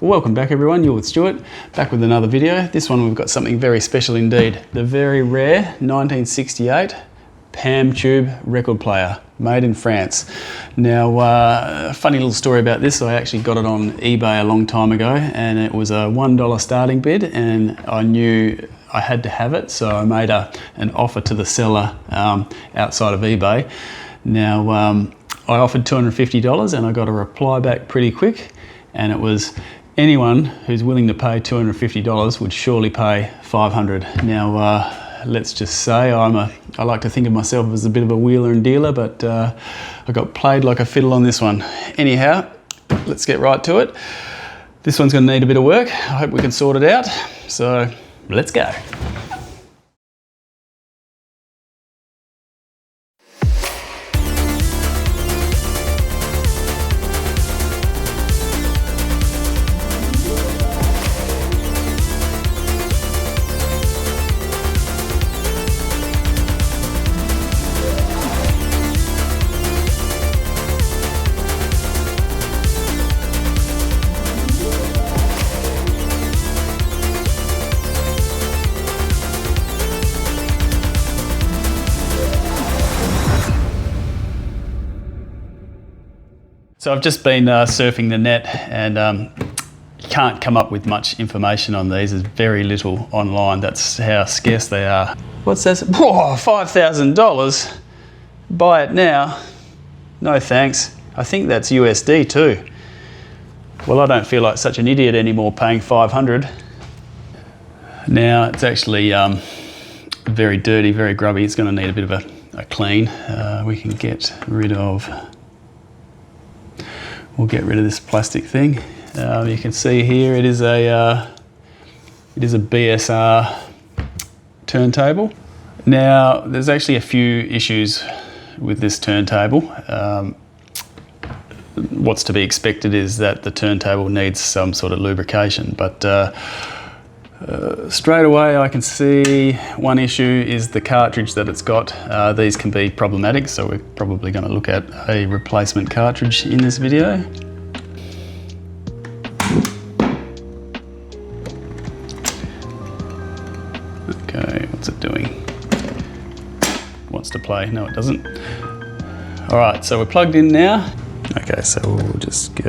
Welcome back everyone, you're with Stuart, back with another video. This one we've got something very special indeed. The very rare 1968 Paam tube record player, made in France. Now, a funny little story about this, I actually got it on eBay a long time ago and it was a $1 starting bid and I knew I had to have it, so I made an offer to the seller outside of eBay. Now, I offered $250 and I got a reply back pretty quick, and it was anyone who's willing to pay $250 would surely pay $500. Now, let's just say I like to think of myself as a bit of a wheeler and dealer, but I got played like a fiddle on this one. Anyhow, let's get right to it. This one's going to need a bit of work. I hope we can sort it out. So let's go. So I've just been surfing the net and you can't come up with much information on these. There's very little online. That's how scarce they are. What's this? Whoa, $5,000? Buy it now? No thanks. I think that's USD too. Well, I don't feel like such an idiot anymore paying $500. Now it's actually very dirty, very grubby. It's going to need a bit of a clean. We can get rid of... We'll get rid of this plastic thing. You can see here it is a BSR turntable. Now there's actually a few issues with this turntable. What's to be expected is that the turntable needs some sort of lubrication, but straight away I can see one issue is the cartridge that it's got. These can be problematic, so we're probably going to look at a replacement cartridge in this video. Okay, what's it doing? Wants to play? No, it doesn't. Alright, so we're plugged in now. Okay, so we'll just go,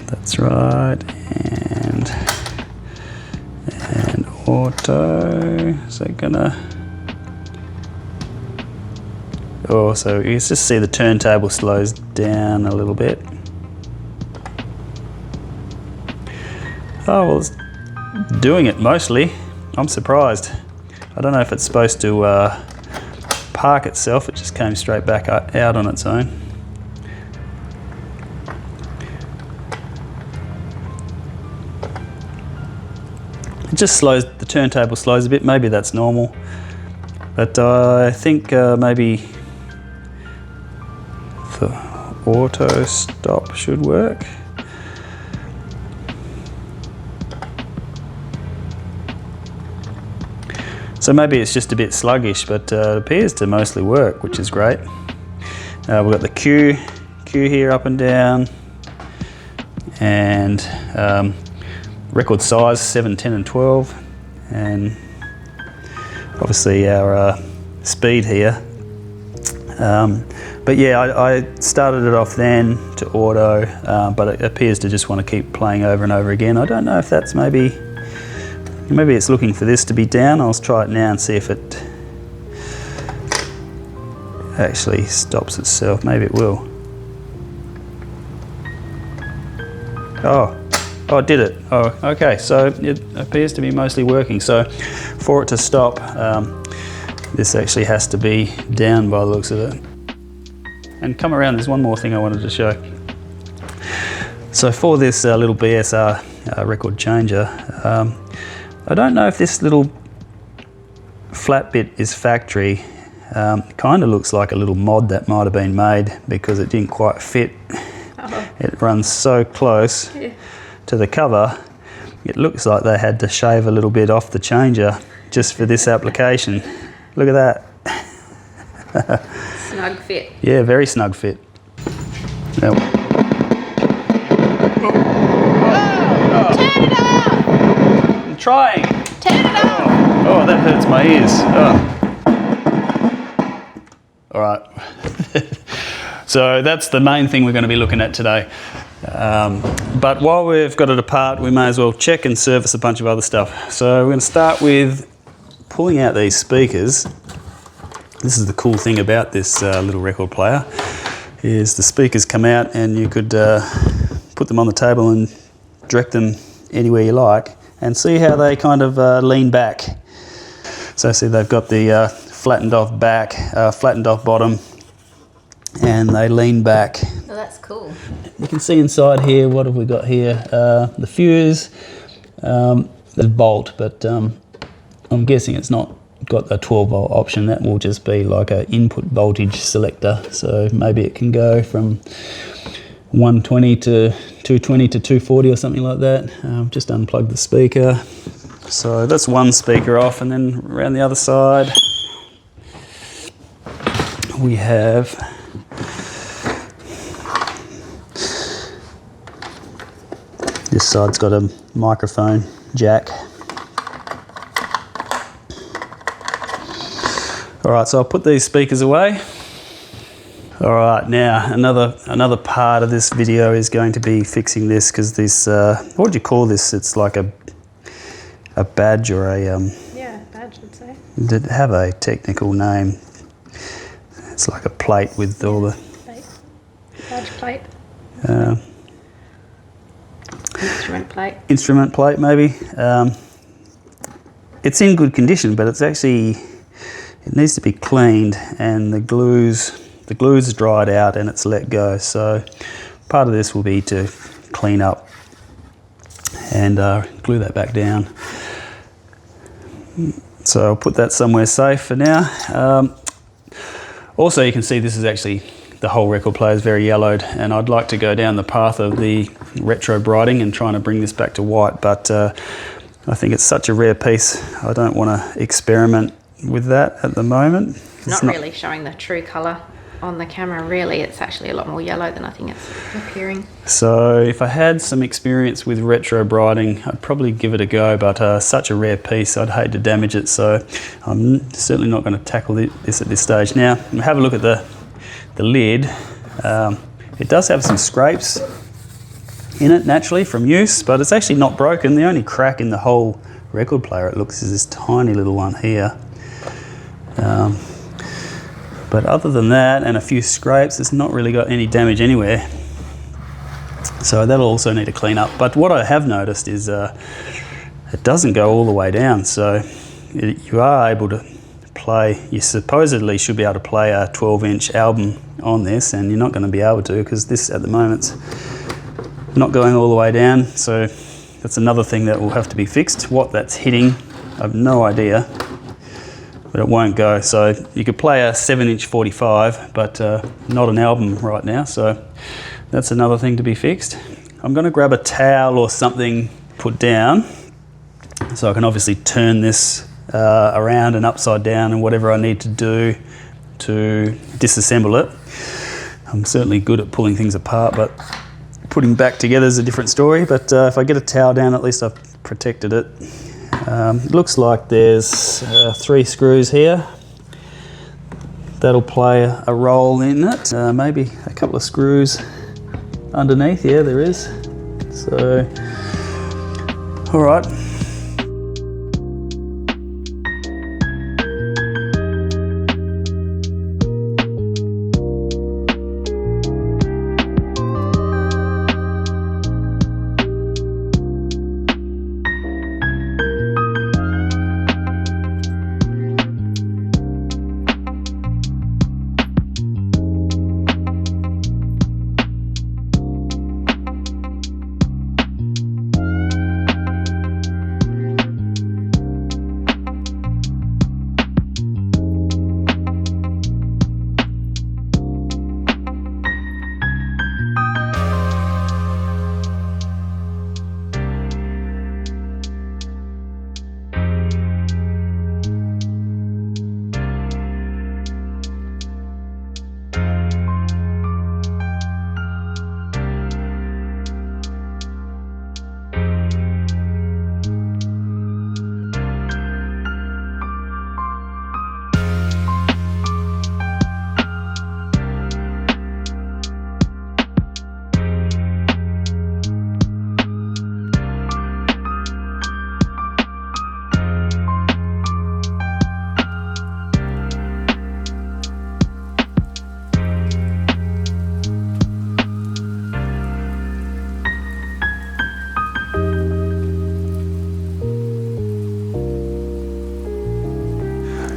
that's right, and auto, is that gonna, oh, so you can just see the turntable slows down a little bit. Oh, well, it's doing it mostly. I'm surprised. I don't know if it's supposed to park itself. It just came straight back out on its own. It just slows, the turntable slows a bit. Maybe that's normal, but I think maybe the auto stop should work. So maybe it's just a bit sluggish, but it appears to mostly work, which is great. We've got the Q here up and down, and record size 7, 10 and 12, and obviously our speed here. But yeah, I started it off then to auto, but it appears to just want to keep playing over and over again. I don't know if that's maybe it's looking for this to be down. I'll try it now and see if it actually stops itself. Maybe it will. Oh, it did it. Oh, okay, so it appears to be mostly working. So for it to stop, this actually has to be down by the looks of it. And come around, there's one more thing I wanted to show. So for this little BSR record changer, I don't know if this little flat bit is factory. It kind of looks like a little mod that might have been made because it didn't quite fit. Oh. It runs so close to the cover. It looks like they had to shave a little bit off the changer just for this application. Look at that. Snug fit. Yeah, very snug fit. Now, trying. Turn it up. Oh, that hurts my ears. Oh. All right. So that's the main thing we're going to be looking at today. But while we've got it apart, we may as well check and service a bunch of other stuff. So we're going to start with pulling out these speakers. This is the cool thing about this little record player, is the speakers come out and you could put them on the table and direct them anywhere you like, and see how they kind of lean back. So see, they've got the flattened off back, flattened off bottom, and they lean back. Oh, that's cool. You can see inside here, what have we got here? The fuse, the bolt, but I'm guessing it's not got a 12 volt option. That will just be like an input voltage selector. So maybe it can go from 120 to 220 to 240 or something like that. Just unplug the speaker. So that's one speaker off, and then around the other side we have this side's got a microphone jack. Alright, so I'll put these speakers away. Alright, now another part of this video is going to be fixing this, because this, what would you call this? It's like a badge or a... yeah, badge, I'd say. Did it have a technical name? It's like a plate with all the... Plate. Badge plate. Instrument plate. Instrument plate, maybe. It's in good condition, but it's actually, it needs to be cleaned, and the glue's dried out and it's let go. So part of this will be to clean up and glue that back down. So I'll put that somewhere safe for now. Also, you can see this is actually, the whole record player is very yellowed, and I'd like to go down the path of the retro brighting and trying to bring this back to white, but I think it's such a rare piece, I don't want to experiment with that at the moment. It's not really showing the true colour on the camera, really. It's actually a lot more yellow than I think it's appearing. So if I had some experience with retro brighting, I'd probably give it a go, but such a rare piece, I'd hate to damage it, so I'm certainly not going to tackle this at this stage. Now, have a look at the lid. It does have some scrapes in it naturally from use, but it's actually not broken. The only crack in the whole record player, it looks, is this tiny little one here. But other than that and a few scrapes, it's not really got any damage anywhere. So that'll also need to clean up. But what I have noticed is it doesn't go all the way down. So you are able to play, you supposedly should be able to play a 12-inch album on this, and you're not going to be able to, because this at the moment's not going all the way down. So that's another thing that will have to be fixed. What that's hitting, I have no idea, but it won't go. So you could play a 7-inch 45, but not an album right now. So that's another thing to be fixed. I'm going to grab a towel or something put down, so I can obviously turn this around and upside down and whatever I need to do to disassemble it. I'm certainly good at pulling things apart, but putting back together is a different story. But if I get a towel down, at least I've protected it. Looks like there's 3 screws here. That'll play a role in it. Maybe a couple of screws underneath. Yeah, there is. So, all right.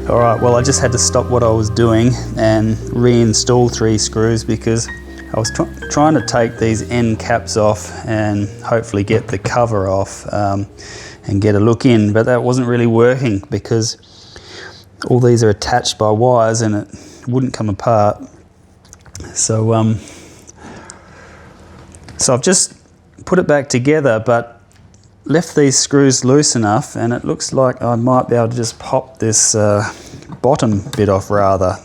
All right, well, I just had to stop what I was doing and reinstall 3 screws because I was trying to take these end caps off and hopefully get the cover off and get a look in, but that wasn't really working because all these are attached by wires and it wouldn't come apart. So I've just put it back together, but left these screws loose enough, and it looks like I might be able to just pop this bottom bit off rather.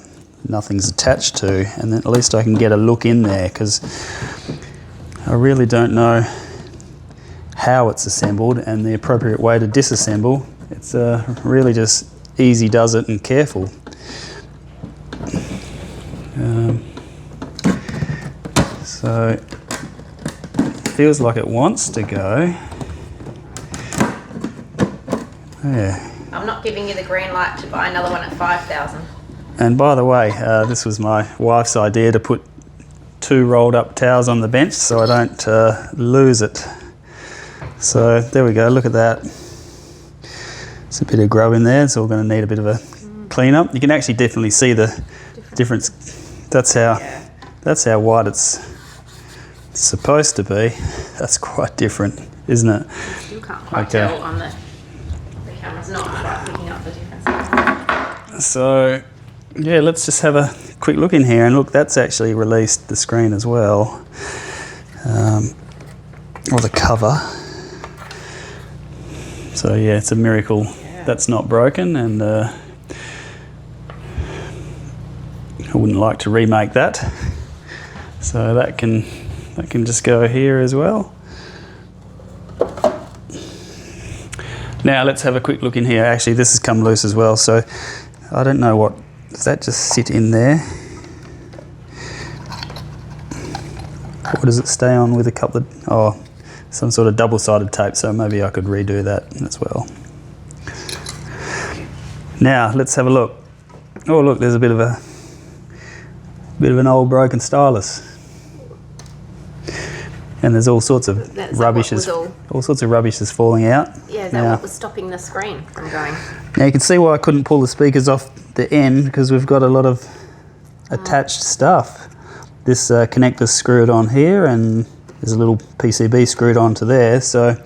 Nothing's attached to, and then at least I can get a look in there because I really don't know how it's assembled and the appropriate way to disassemble. It's really just easy does it and careful. So it feels like it wants to go. Yeah. I'm not giving you the green light to buy another one at 5,000. And by the way, this was my wife's idea to put 2 rolled up towels on the bench so I don't lose it. So there we go, look at that. It's a bit of grub in there, it's all going to need a bit of a clean up. You can actually definitely see the difference. That's how white it's supposed to be. That's quite different, isn't it? You still can't quite tell on the camera's not quite picking up the difference. So yeah, let's just have a quick look in here, and look, that's actually released the screen as well, or the cover. So yeah, it's a miracle that's not broken, and I wouldn't like to remake that. So that can just go here as well. Now let's have a quick look in here. Actually, this has come loose as well, so I don't know what, does that just sit in there? Or does it stay on with a couple of, some sort of double-sided tape, so maybe I could redo that as well. Now let's have a look. Oh look, there's a bit of an old broken stylus. And there's all sorts of rubbish is falling out. Yeah, is that what was stopping the screen from going? Now you can see why I couldn't pull the speakers off the end, because we've got a lot of attached stuff. This connector's screwed on here, and there's a little PCB screwed onto there. So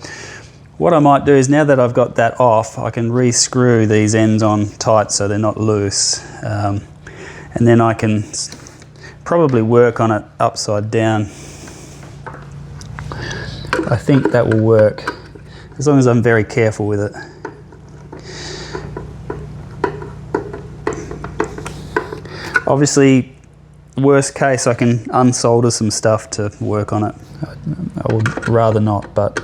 what I might do is, now that I've got that off, I can re-screw these ends on tight so they're not loose. And then I can probably work on it upside down. I think that will work, as long as I'm very careful with it. Obviously, worst case, I can unsolder some stuff to work on it. I would rather not, but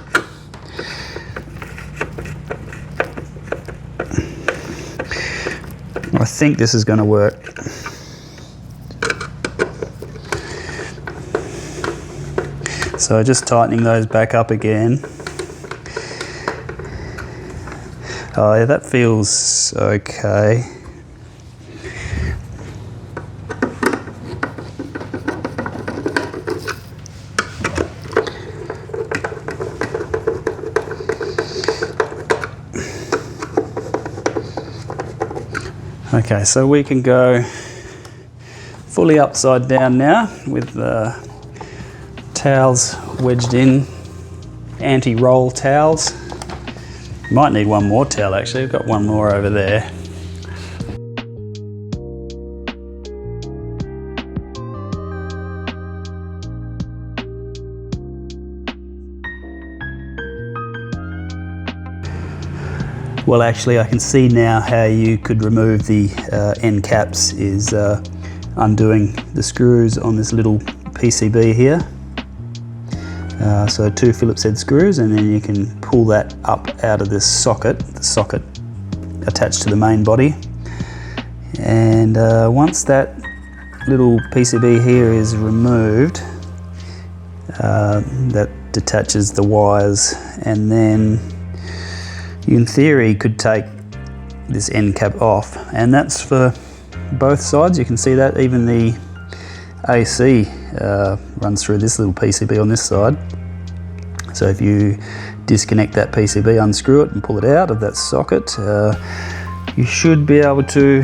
I think this is going to work. So just tightening those back up again. Oh yeah, that feels okay. Okay, so we can go fully upside down now with the towels wedged in, anti-roll towels. Might need one more towel actually, we've got one more over there. Well, actually I can see now how you could remove the end caps, is undoing the screws on this little PCB here. So 2 Phillips head screws, and then you can pull that up out of this socket, the socket attached to the main body. And once that little PCB here is removed, that detaches the wires, and then you in theory could take this end cap off, and that's for both sides. You can see that even the AC runs through this little PCB on this side. So if you disconnect that PCB, unscrew it and pull it out of that socket, you should be able to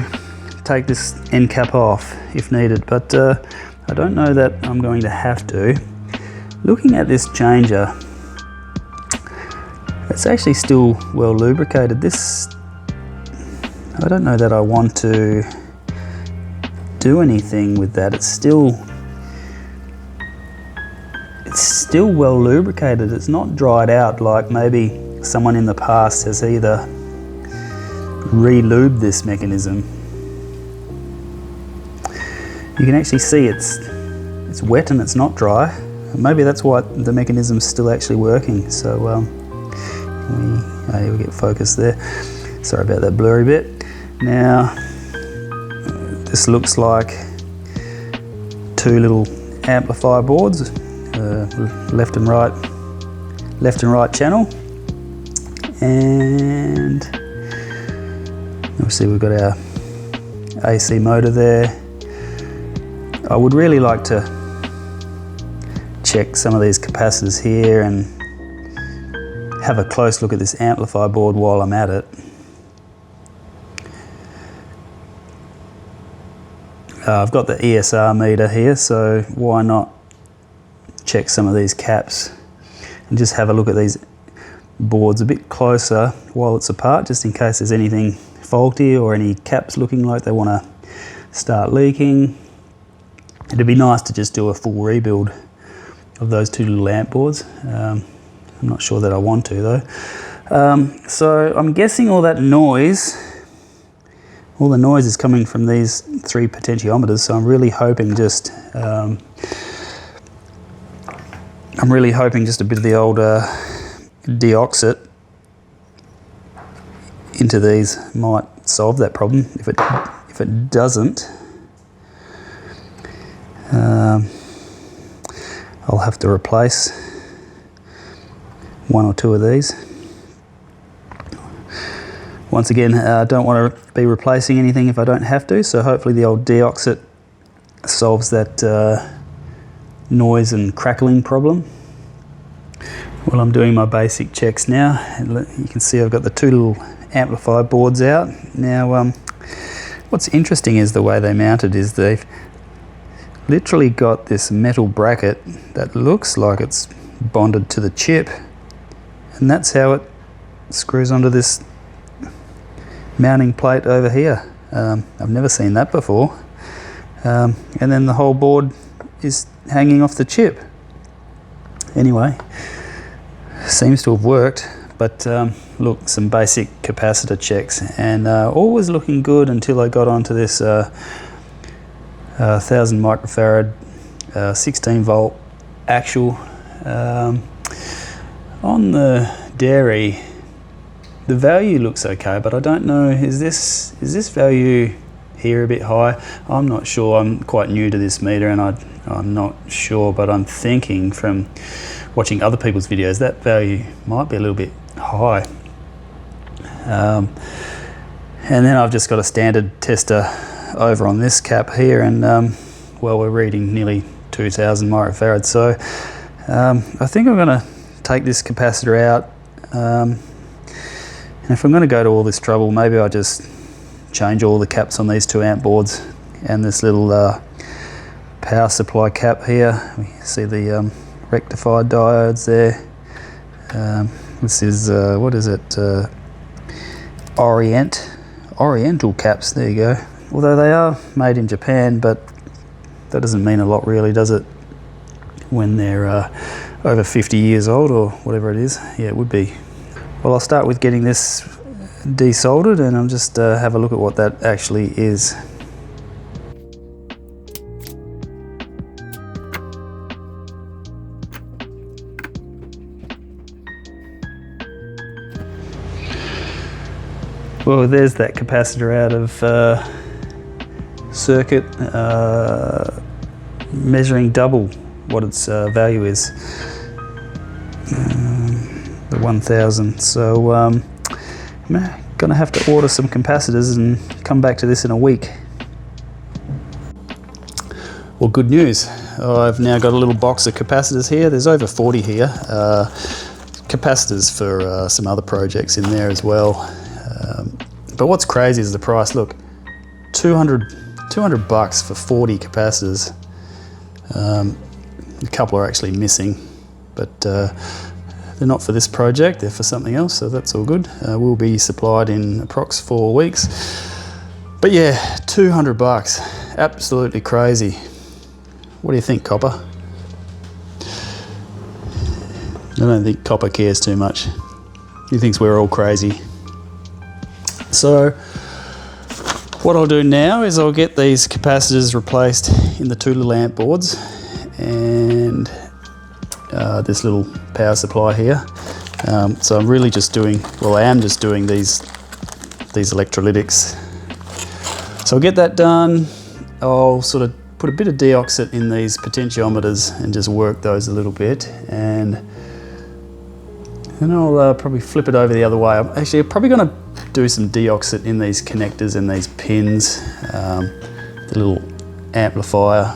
take this end cap off if needed, but I don't know that I'm going to have to. Looking at this changer, it's actually still well lubricated. This, I don't know that I want to do anything with that. It's still well lubricated. It's not dried out like maybe someone in the past has either re-lubed this mechanism. You can actually see it's wet and it's not dry. Maybe that's why the mechanism's still actually working. So we get focus there. Sorry about that blurry bit. Now this looks like two little amplifier boards, left and right channel, and obviously we've got our AC motor there. I would really like to check some of these capacitors here and have a close look at this amplifier board while I'm at it. I've got the ESR meter here, so why not check some of these caps and just have a look at these boards a bit closer while it's apart, just in case there's anything faulty or any caps looking like they want to start leaking. It'd be nice to just do a full rebuild of those two little amp boards. I'm not sure that I want to though. So I'm guessing all the noise is coming from these three potentiometers, so I'm really hoping just a bit of the old deoxit into these might solve that problem. If it doesn't, I'll have to replace one or two of these. Once again, I don't want to be replacing anything if I don't have to, so hopefully the old deoxit solves that noise and crackling problem. Well, I'm doing my basic checks now. You can see I've got the two little amplifier boards out. Now, what's interesting is the way they mounted is they've literally got this metal bracket that looks like it's bonded to the chip, and that's how it screws onto this mounting plate over here. I've never seen that before. And then the whole board is hanging off the chip. Anyway, seems to have worked, but look, some basic capacitor checks, and all was looking good until I got onto this 1000 microfarad 16 volt actual. On the dairy, the value looks okay, but I don't know, is this value here a bit high? I'm not sure. I'm quite new to this meter, and I'm not sure, but I'm thinking from watching other people's videos that value might be a little bit high. And then I've just got a standard tester over on this cap here, and well, we're reading nearly 2000 microfarads, so I think I'm going to take this capacitor out, and if I'm going to go to all this trouble, maybe I just change all the caps on these two amp boards and this little power supply cap here. We see the rectified diodes there. This is what is it, Oriental caps, there you go. Although they are made in Japan, but that doesn't mean a lot really, does it, when they're over 50 years old or whatever it is? Yeah, it would be. Well, I'll start with getting this desoldered, and I'll just have a look at what that actually is. Well, there's that capacitor out of circuit, measuring double what its value is, the 1000. So I'm gonna have to order some capacitors and come back to this in a week. Well, good news. I've now got a little box of capacitors here. There's over 40 here. Capacitors for some other projects in there as well. But what's crazy is the price. Look, 200 bucks for 40 capacitors. A couple are actually missing, but they're not for this project, they're for something else, so that's all good. Will be supplied in approx 4 weeks. But yeah, 200 bucks, absolutely crazy. What do you think, Copper? I don't think Copper cares too much. He thinks we're all crazy. So what I'll do now is I'll get these capacitors replaced in the 2 little amp boards and this little power supply here. So I'm really just doing, well, I am just doing these electrolytics. So I'll get that done. I'll sort of put a bit of deoxit in these potentiometers and just work those a little bit, and then I'll probably flip it over the other way. I'm probably going to do some deoxit in these connectors and these pins, the little amplifier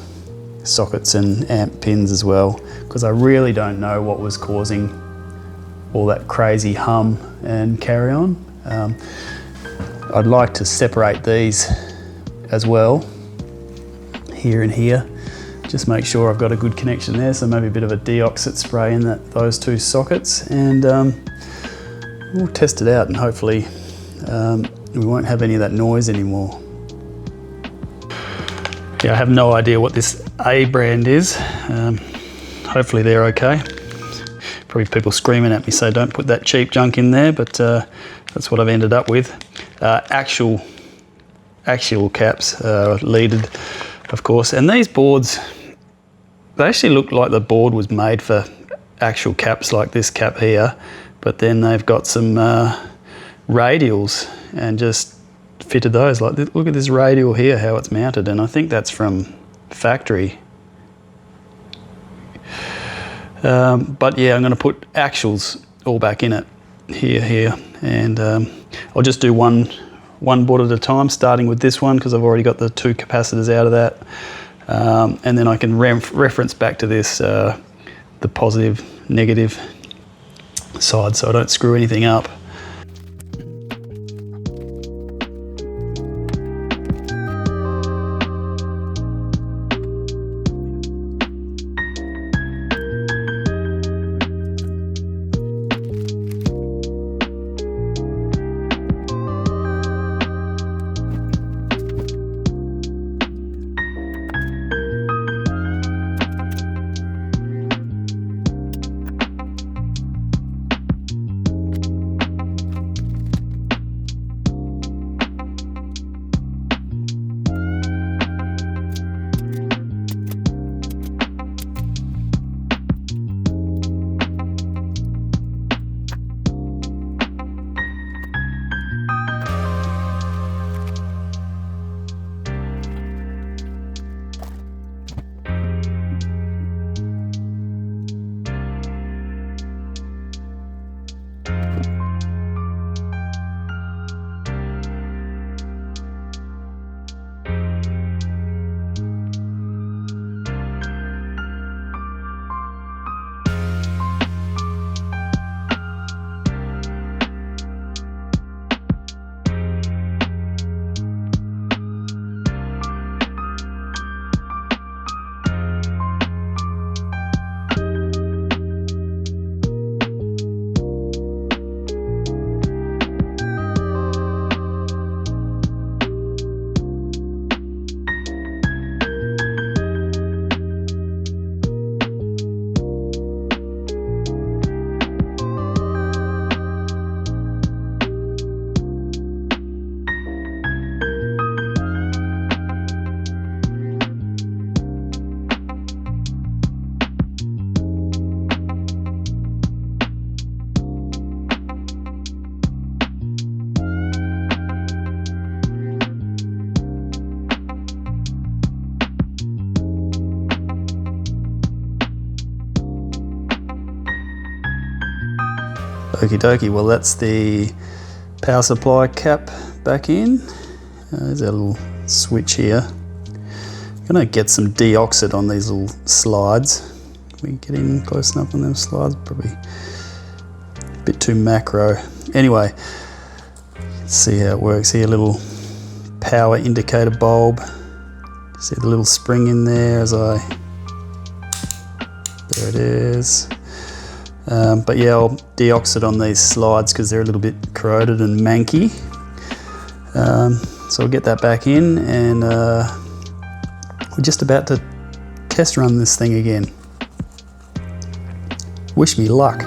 sockets and amp pins as well, because I really don't know what was causing all that crazy hum and carry on. I'd like to separate these as well, here and here. Just make sure I've got a good connection there, so maybe a bit of a deoxit spray in those 2 sockets, and we'll test it out, and hopefully we won't have any of that noise anymore. Yeah, I have no idea what this A brand is. Hopefully they're okay. Probably people screaming at me say don't put that cheap junk in there, but that's what I've ended up with. Actual caps, leaded, of course. And these boards, they actually look like the board was made for actual caps like this cap here, but then they've got some radials and just fitted those. Like, look at this radial here, how it's mounted, and I think that's from factory. But yeah, I'm going to put actuals all back in it, here, and I'll just do one board at a time, starting with this one because I've already got the 2 capacitors out of that, and then I can reference back to this, the positive, negative side, so I don't screw anything up. Okie dokie, well that's the power supply cap back in. There's our little switch here. I'm gonna get some deoxit on these little slides. Can we get in close enough on them slides? Probably a bit too macro. Anyway, see how it works here. Little power indicator bulb. See the little spring in there as there it is. But yeah, I'll deox it on these slides because they're a little bit corroded and manky. So I'll get that back in, and we're just about to test run this thing again. Wish me luck.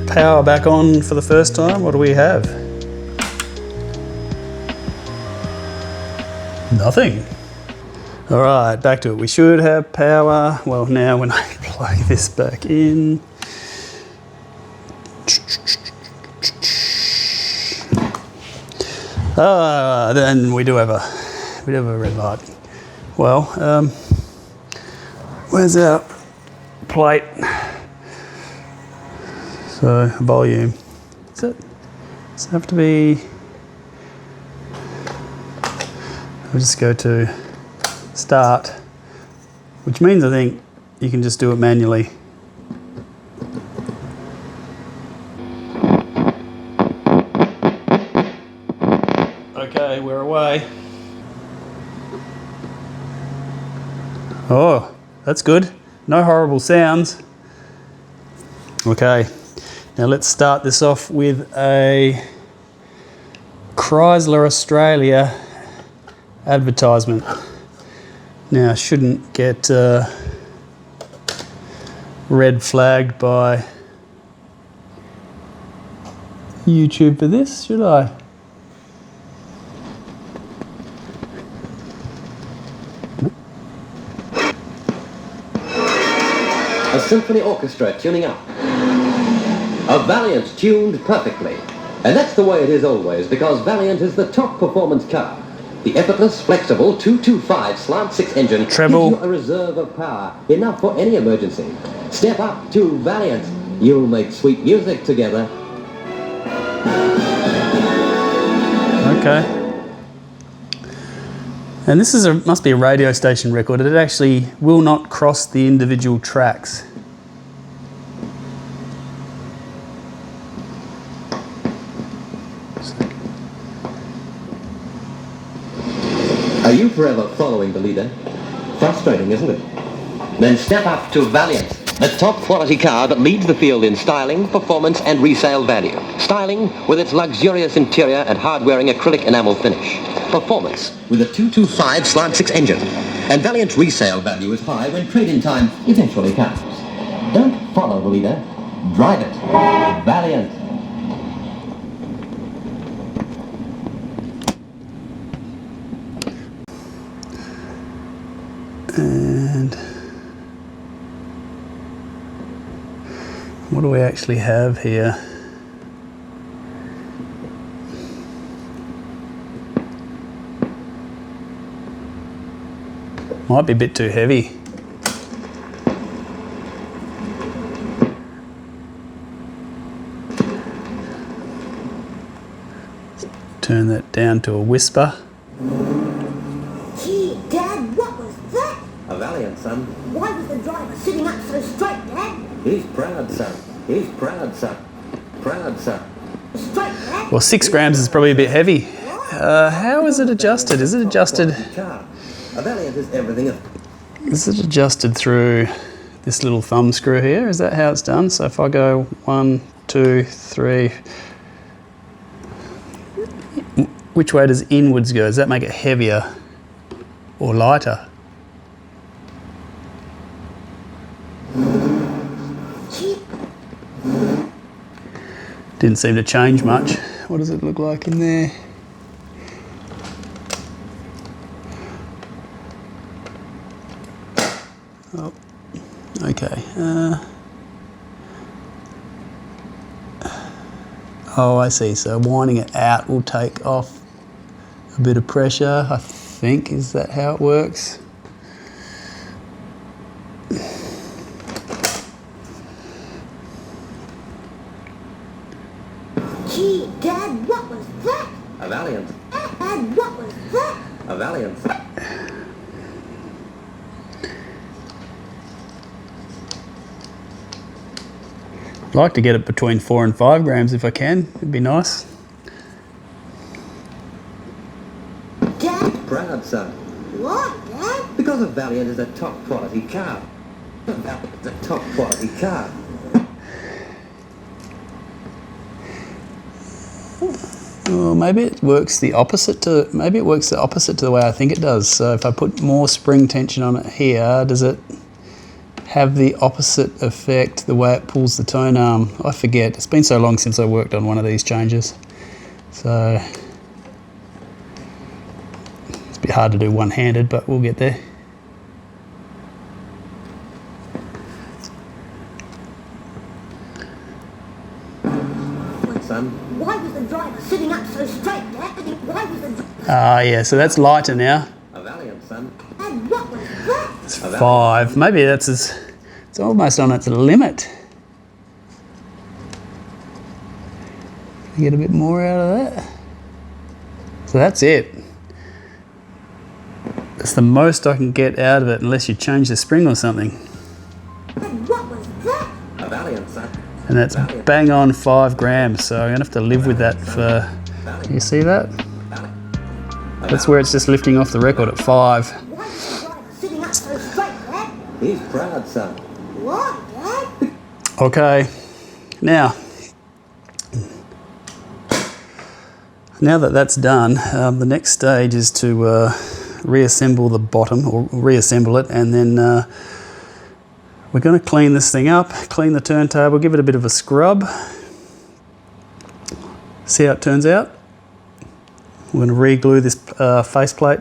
Power back on for the first time. What do we have? Nothing. All right, back to it. We should have power. Well, now when I plug this back in. Then we do have a red light. Well, where's our plate? So volume, does it have to be, I'll just go to start, which means I think you can just do it manually. Okay, we're away. Oh, that's good. No horrible sounds. Okay. Now let's start this off with a Chrysler Australia advertisement. Now I shouldn't get red flagged by YouTube for this, should I? A symphony orchestra tuning up. A Valiant tuned perfectly. And that's the way it is always, because Valiant is the top performance car. The effortless, flexible 225 slant 6 engine Treble. gives you a reserve of power, enough for any emergency. Step up to Valiant. You'll make sweet music together. Okay. And this is must be a radio station record. It actually will not cross the individual tracks. Are you forever following the leader? Frustrating, isn't it? Then step up to Valiant, the top quality car that leads the field in styling, performance and resale value. Styling with its luxurious interior and hard-wearing acrylic enamel finish. Performance with a 225 slant 6 engine. And Valiant's resale value is high when trade-in time eventually comes. Don't follow the leader, drive it. Valiant. And what do we actually have here? Might be a bit too heavy. Turn that down to a whisper. Gee, Dad, what was that? A Valiant, son. Why was the driver sitting up so straight, Dad? He's proud, son. He's proud, son. Proud, son. Straight, Dad? Well, 6 grams is probably a bit heavy. How is it adjusted? Is it adjusted? Car. A Valiant is everything. Is it adjusted through this little thumb screw here? Is that how it's done? So if I go 1, 2, 3, which way does inwards go? Does that make it heavier or lighter? Didn't seem to change much. What does it look like in there? Oh, okay. Oh, I see. So winding it out will take off a bit of pressure, I think. Is that how it works? Gee, Dad, what was that? A valiant. Dad, what was that? A valiant. I'd like to get it between 4 and 5 grams if I can. It'd be nice. Dad, Proud son. what, Dad? Because a Valiant is a top quality car. A Valiant is a top quality car. Well, maybe it works the opposite to the way I think it does. So if I put more spring tension on it here, does it have the opposite effect the way it pulls the tone arm? I forget. It's been so long since I worked on one of these changes. So it's a bit hard to do one-handed, but we'll get there. Son. Why was the driver sitting up so straight, Dad? Why was the Yeah, so that's lighter now. A Valiant son. Dad, what was that? It's 5. Maybe it's almost on its limit. Get a bit more out of that. So that's it. That's the most I can get out of it unless you change the spring or something. Dad, what was that? A Valiant son. And that's bang on 5 grams. So I'm gonna have to live with that for, you see that? That's where it's just lifting off the record at 5. Why was the driver sitting up so straight, Dad? He's proud son. What, Dad? Okay, now that that's done, the next stage is to reassemble the bottom, or reassemble it, and then we're going to clean this thing up, clean the turntable, give it a bit of a scrub, see how it turns out. We're going to re-glue this faceplate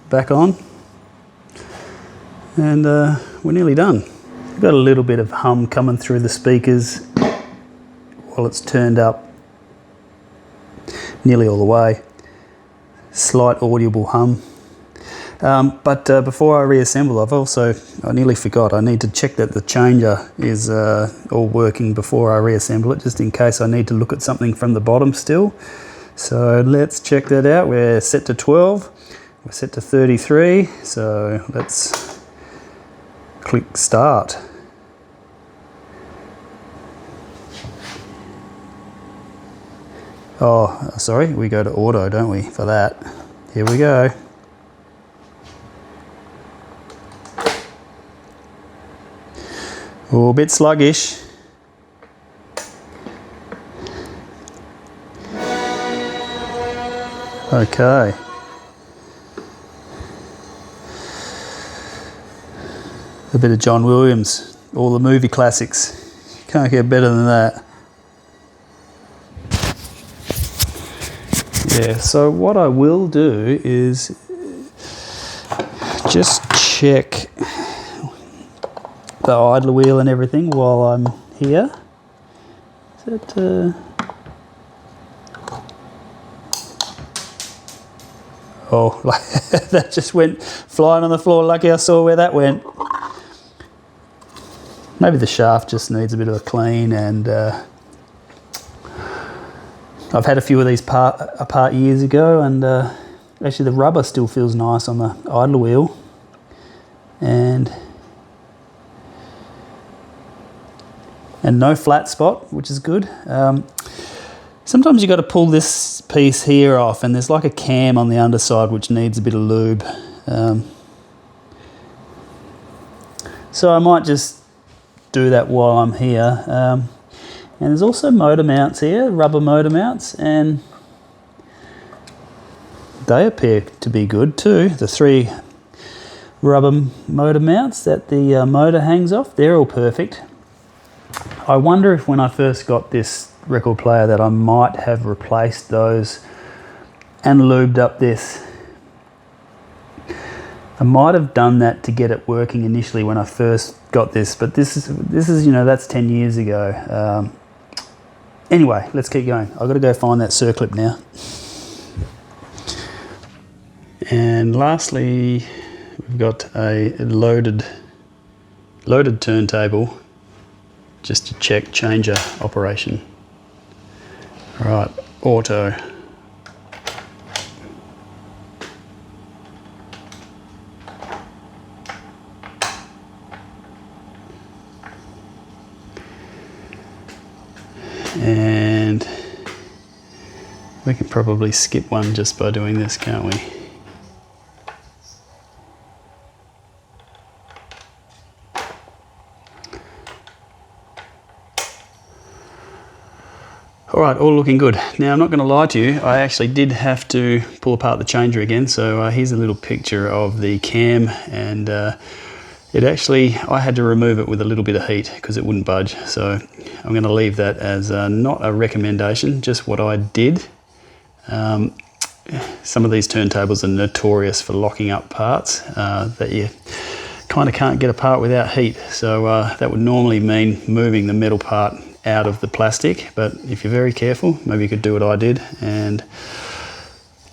back on, and we're nearly done. We've got a little bit of hum coming through the speakers while it's turned up nearly all the way. Slight audible hum. But before I reassemble, I nearly forgot, I need to check that the changer is all working before I reassemble it, just in case I need to look at something from the bottom still. So let's check that out. We're set to 12, we're set to 33, so let's click start. Oh, sorry, we go to auto, don't we, for that. Here we go. Oh, a bit sluggish. Okay. A bit of John Williams, all the movie classics. Can't get better than that. Yeah, so what I will do is just check the idler wheel and everything while I'm here. Is that, oh, that just went flying on the floor. Lucky I saw where that went. Maybe the shaft just needs a bit of a clean, and I've had a few of these apart years ago, and actually the rubber still feels nice on the idler wheel, and no flat spot, which is good. Sometimes you got to pull this piece here off, and there's like a cam on the underside which needs a bit of lube. So I might just do that while I'm here. And there's also motor mounts here, rubber motor mounts, and they appear to be good too. The 3 rubber motor mounts that the motor hangs off, they're all perfect. I wonder if when I first got this record player that I might have replaced those and lubed up this. I might have done that to get it working initially when I first got this, but this is you know, that's 10 years ago. Anyway, let's keep going. I've got to go find that circlip now. And lastly, we've got a loaded turntable just to check changer operation. All right, auto. And we can probably skip one just by doing this, can't we? All right, all looking good. Now, I'm not going to lie to you, I actually did have to pull apart the changer again. So here's a little picture of the cam, and it actually, I had to remove it with a little bit of heat because it wouldn't budge. So I'm going to leave that as not a recommendation, just what I did. Some of these turntables are notorious for locking up parts that you kind of can't get apart without heat. So that would normally mean moving the metal part out of the plastic, but if you're very careful, maybe you could do what I did and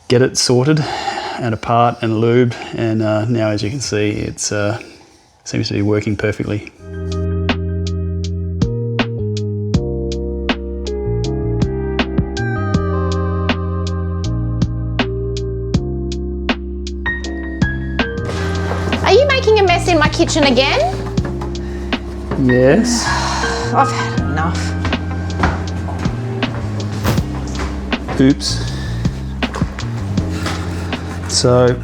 get it sorted and apart and lubed, and now as you can see, it seems to be working perfectly. Are you making a mess in my kitchen again? Yes. I've had enough. Oops. So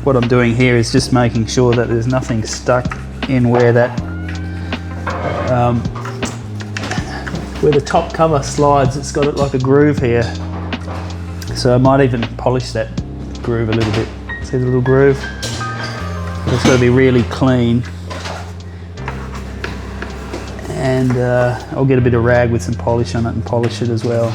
what I'm doing here is just making sure that there's nothing stuck in where that where the top cover slides. It's got it like a groove here, so I might even polish that groove a little bit. See the little groove? It's got to be really clean, and I'll get a bit of rag with some polish on it and polish it as well.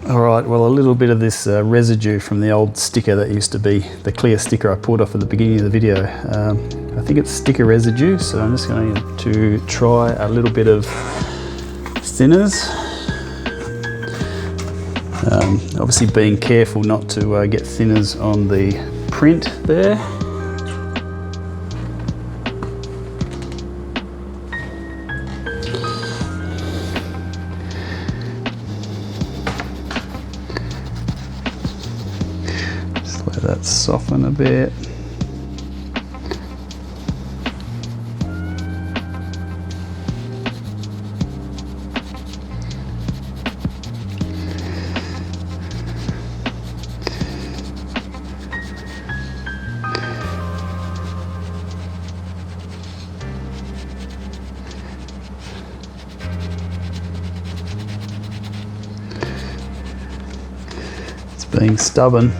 Alright, well, a little bit of this residue from the old sticker that used to be the clear sticker I pulled off at the beginning of the video. I think it's sticker residue, so I'm just going to try a little bit of thinners. Obviously being careful not to get thinners on the print there. Let that soften a bit. being stubborn.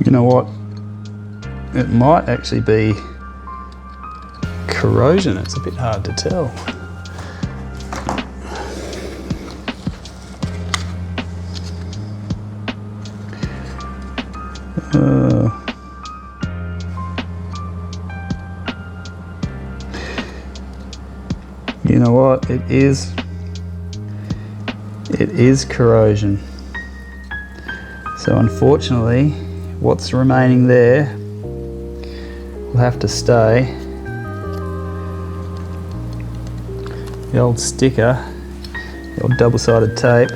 You know what? It might actually be corrosion. It's a bit hard to tell. You know what? It is corrosion. So unfortunately, what's remaining there will have to stay. The old sticker, the old double-sided tape.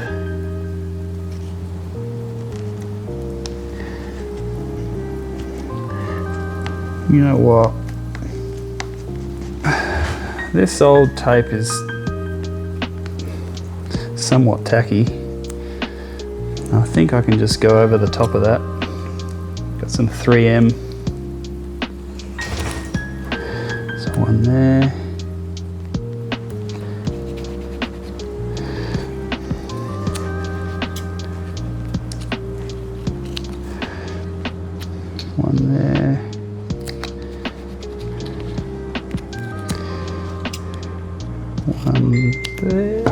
You know what? This old tape is somewhat tacky. I think I can just go over the top of that. Got some 3M. So one there. One there. One there.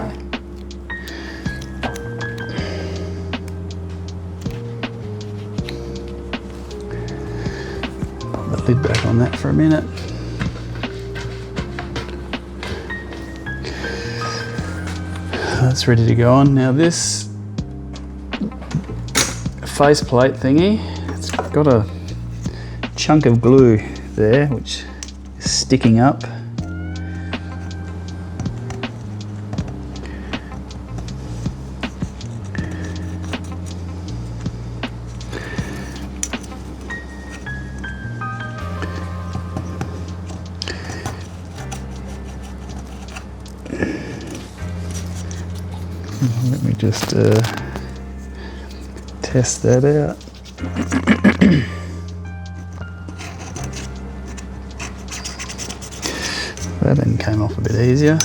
Put the lid back on that for a minute. That's ready to go on. Now this faceplate thingy, it's got a chunk of glue there which is sticking up. Let me just test that out. That then came off a bit easier.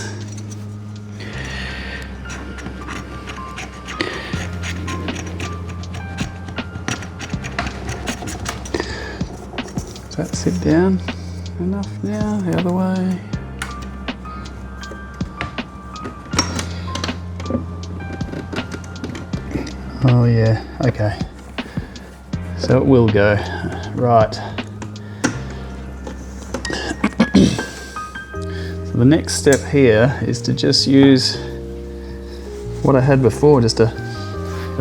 Does that sit down enough now? The other way. Oh yeah, okay. So it will go. Right. So the next step here is to just use what I had before, just got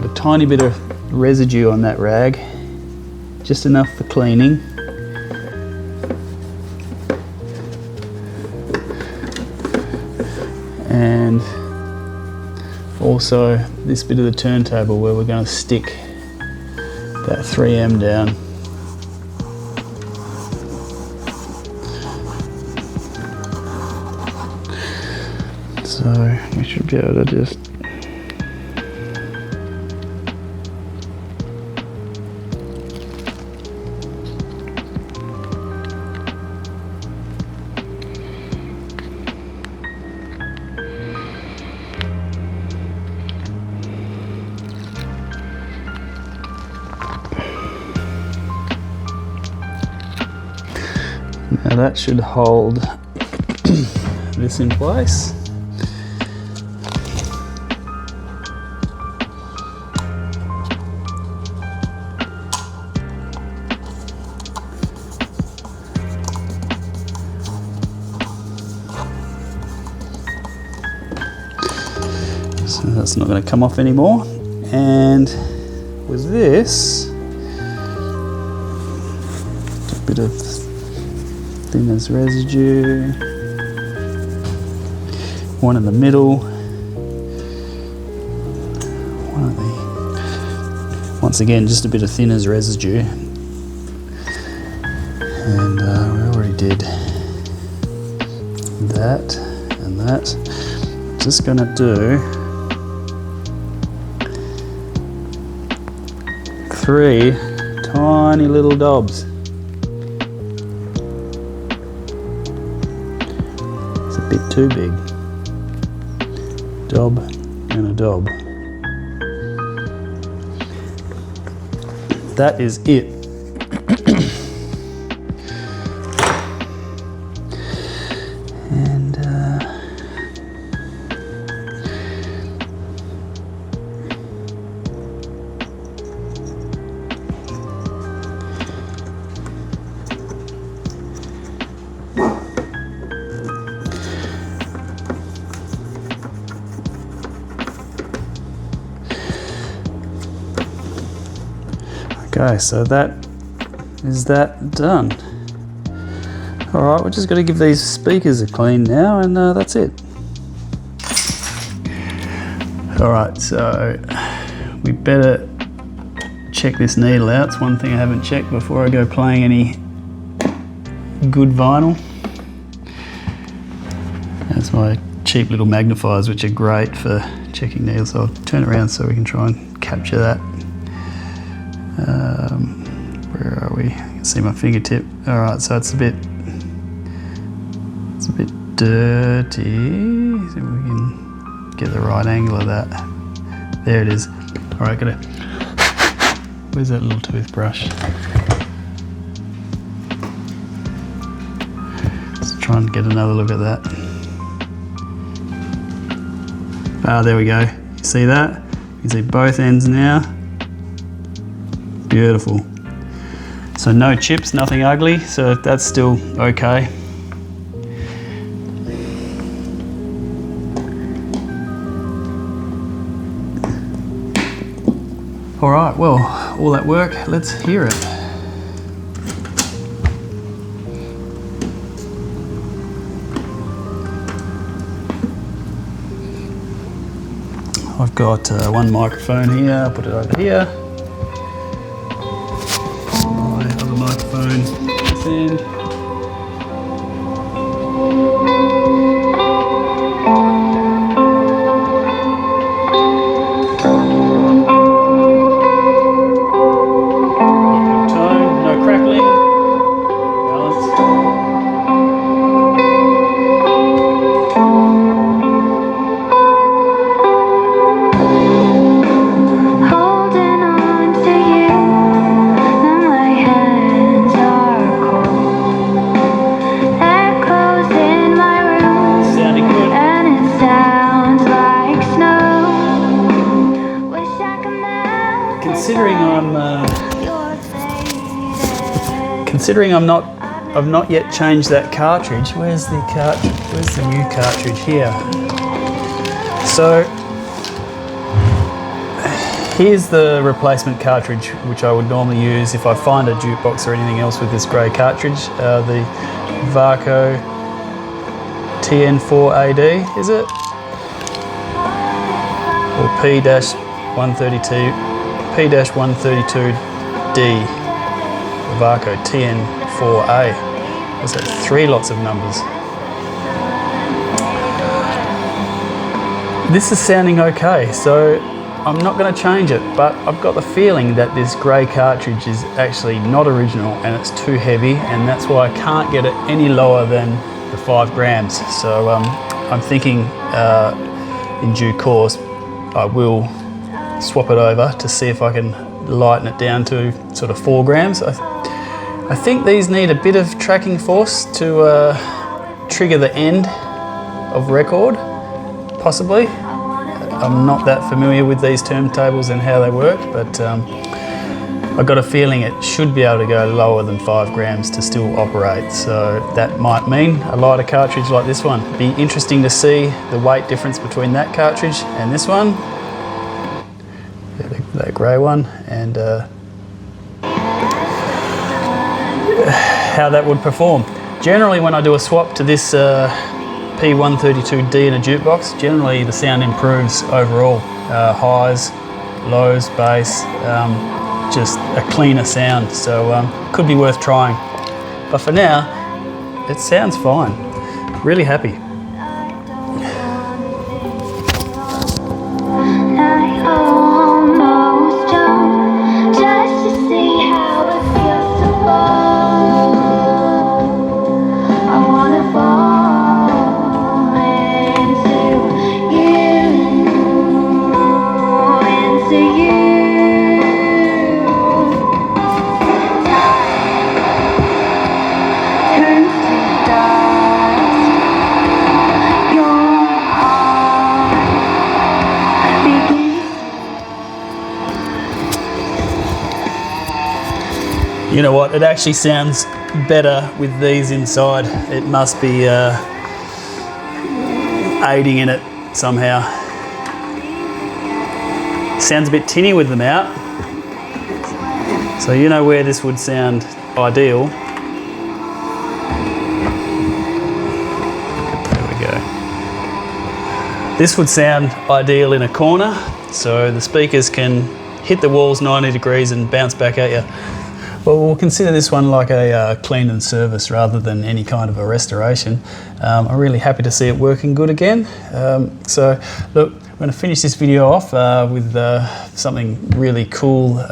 a tiny bit of residue on that rag, just enough for cleaning. And also this bit of the turntable where we're going to stick that 3M down. So we should be able to just now that should hold this in place. So that's not going to come off anymore. And with this, a bit of thinner's residue, one in the middle, one of the, once again just a bit of thinner's residue, and we already did that and that. Just going to do 3 tiny little dobs. It's a bit too big. Dob and a dob. That is it. And okay, so that is that done. All right, we're just got to give these speakers a clean now, and that's it. All right, so we better check this needle out. It's one thing I haven't checked before I go playing any good vinyl. That's my cheap little magnifiers, which are great for checking needles. So I'll turn it around so we can try and capture that. Where are we? You can see my fingertip. All right, so it's a bit dirty. See if we can get the right angle of that. There it is. All right, where's that little toothbrush? Let's try and get another look at that. Ah, there we go. You see that? You can see both ends now. Beautiful. So no chips, nothing ugly, so that's still okay. All right, well, all that work, let's hear it. I've got one microphone here, I'll put it over here. My other microphone, this end. Considering I've not yet changed that cartridge. Where's the cartridge? Where's the new cartridge here? So here's the replacement cartridge, which I would normally use if I find a jukebox or anything else with this grey cartridge. The Varco TN4AD, is it? Or P-132D. Varco TN4A. There's that 3 lots of numbers. This is sounding okay, so I'm not going to change it, but I've got the feeling that this grey cartridge is actually not original and it's too heavy, and that's why I can't get it any lower than the 5 grams. So I'm thinking in due course I will swap it over to see if I can lighten it down to sort of 4 grams. I think these need a bit of tracking force to trigger the end of record, possibly. I'm not that familiar with these turntables and how they work, but I've got a feeling it should be able to go lower than 5 grams to still operate. So that might mean a lighter cartridge like this one. It'd be interesting to see the weight difference between that cartridge and this one, that grey one, and how that would perform. Generally, when I do a swap to this P132D in a jukebox, generally the sound improves overall. Highs, lows, bass, just a cleaner sound. So could be worth trying. But for now, it sounds fine. Really happy. You know what, it actually sounds better with these inside. It must be aiding in it somehow. Sounds a bit tinny with them out. So you know where this would sound ideal. There we go. This would sound ideal in a corner, so the speakers can hit the walls 90 degrees and bounce back at you. Well, we'll consider this one like a clean and service rather than any kind of a restoration. I'm really happy to see it working good again. So look, I'm going to finish this video off with something really cool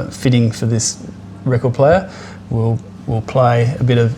fitting for this record player. We'll play a bit of